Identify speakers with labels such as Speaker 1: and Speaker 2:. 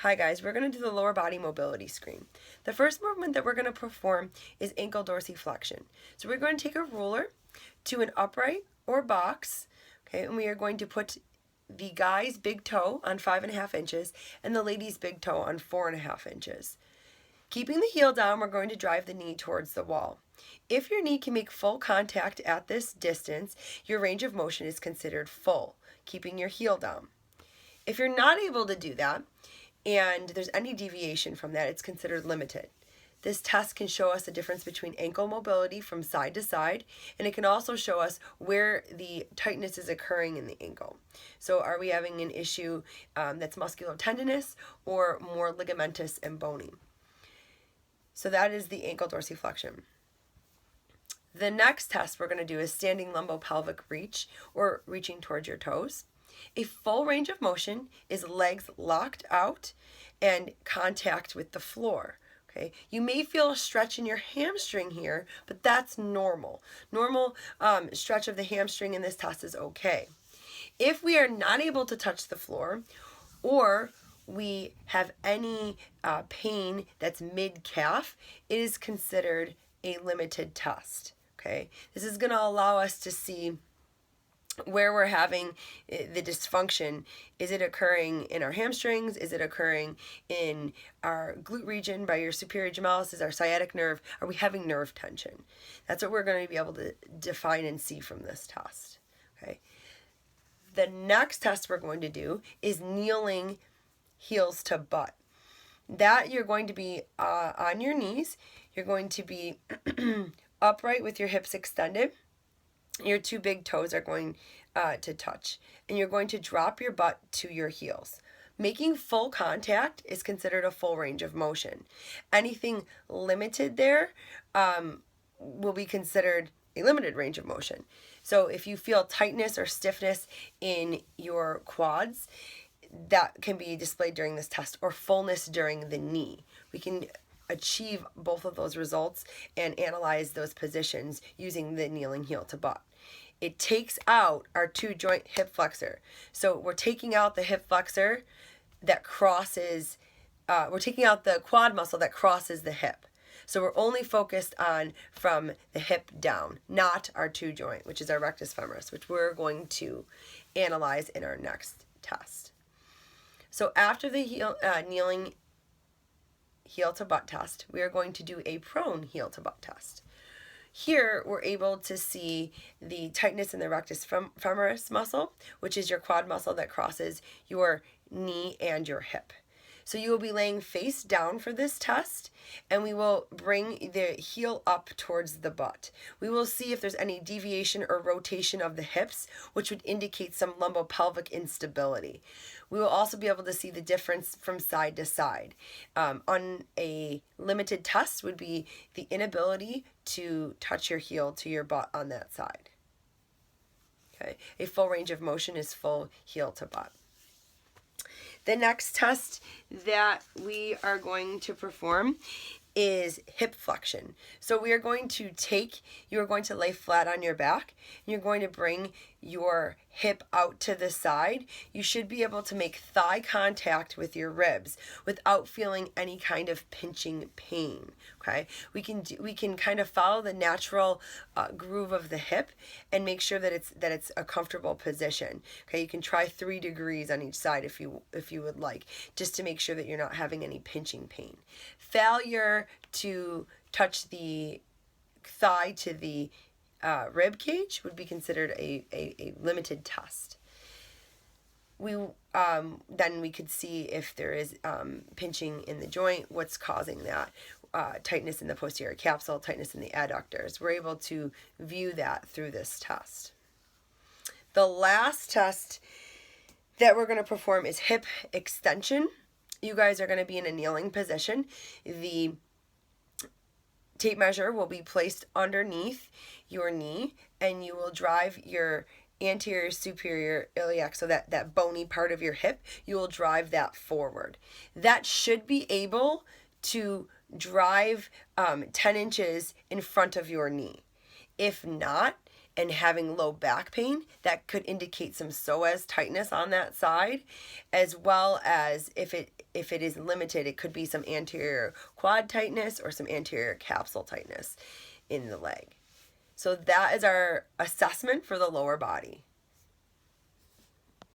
Speaker 1: Hi guys, we're going to do the lower body mobility screen. The first movement that we're going to perform is ankle dorsiflexion. So we're going to take a ruler to an upright or box, okay, and we are going to put the guy's big toe on 5.5 inches and the lady's big toe on 4.5 inches. Keeping the heel down, we're going to drive the knee towards the wall. If your knee can make full contact at this distance, your range of motion is considered full, keeping your heel down. If you're not able to do that, and there's any deviation from that, it's considered limited. This test can show us the difference between ankle mobility from side to side, and it can also show us where the tightness is occurring in the ankle. So are we having an issue that's musculotendinous or more ligamentous and bony? So that is the ankle dorsiflexion. The next test we're going to do is standing lumbopelvic reach, or reaching towards your toes. A full range of motion is legs locked out and contact with the floor. Okay, you may feel a stretch in your hamstring here, but that's normal. Normal stretch of the hamstring in this test is okay. If we are not able to touch the floor, or we have any pain that's mid-calf, it is considered a limited test. Okay, this is going to allow us to see where we're having the dysfunction. Is it occurring in our hamstrings? Is it occurring in our glute region by your superior gemellus? Is our sciatic nerve? Are we having nerve tension? That's what we're going to be able to define and see from this test. Okay. The next test we're going to do is kneeling heels to butt. That you're going to be on your knees. You're going to be upright with your hips extended. Your two big toes are going to touch, and you're going to drop your butt to your heels. Making full contact is considered a full range of motion. Anything limited there will be considered a limited range of motion. So if you feel tightness or stiffness in your quads, that can be displayed during this test, or fullness during the knee. We can achieve both of those results and analyze those positions using the kneeling heel to butt. It takes out our two joint hip flexor. So we're taking out the hip flexor that crosses, we're taking out the quad muscle that crosses the hip. So we're only focused on from the hip down, not our two joint, which is our rectus femoris, which we're going to analyze in our next test. So after the kneeling heel to butt test, we are going to do a prone heel to butt test. Here, we're able to see the tightness in the rectus femoris muscle, which is your quad muscle that crosses your knee and your hip. So you will be laying face down for this test, and we will bring the heel up towards the butt. We will see if there's any deviation or rotation of the hips, which would indicate some lumbopelvic instability. We will also be able to see the difference from side to side. On a limited test would be the inability to touch your heel to your butt on that side. Okay. A full range of motion is full heel to butt. The next test that we are going to perform is hip flexion. So we are going to you are going to lay flat on your back, and you're going to bring your hip out to the side. You should be able to make thigh contact with your ribs without feeling any kind of pinching pain. Okay, we can kind of follow the natural groove of the hip and make sure that it's a comfortable position. Okay, you can try 3 degrees on each side if you would like, just to make sure that you're not having any pinching pain. Failure to touch the thigh to the rib cage would be considered a limited test. Then we could see if there is pinching in the joint, what's causing that. Tightness in the posterior capsule, tightness in the adductors. We're able to view that through this test. The last test that we're going to perform is hip extension. You guys are going to be in a kneeling position. The tape measure will be placed underneath your knee, and you will drive your anterior superior iliac, so that bony part of your hip, you will drive that forward. That should be able to drive 10 inches in front of your knee. If not, and having low back pain, that could indicate some psoas tightness on that side, as well as if it is limited, it could be some anterior quad tightness or some anterior capsule tightness in the leg. So that is our assessment for the lower body.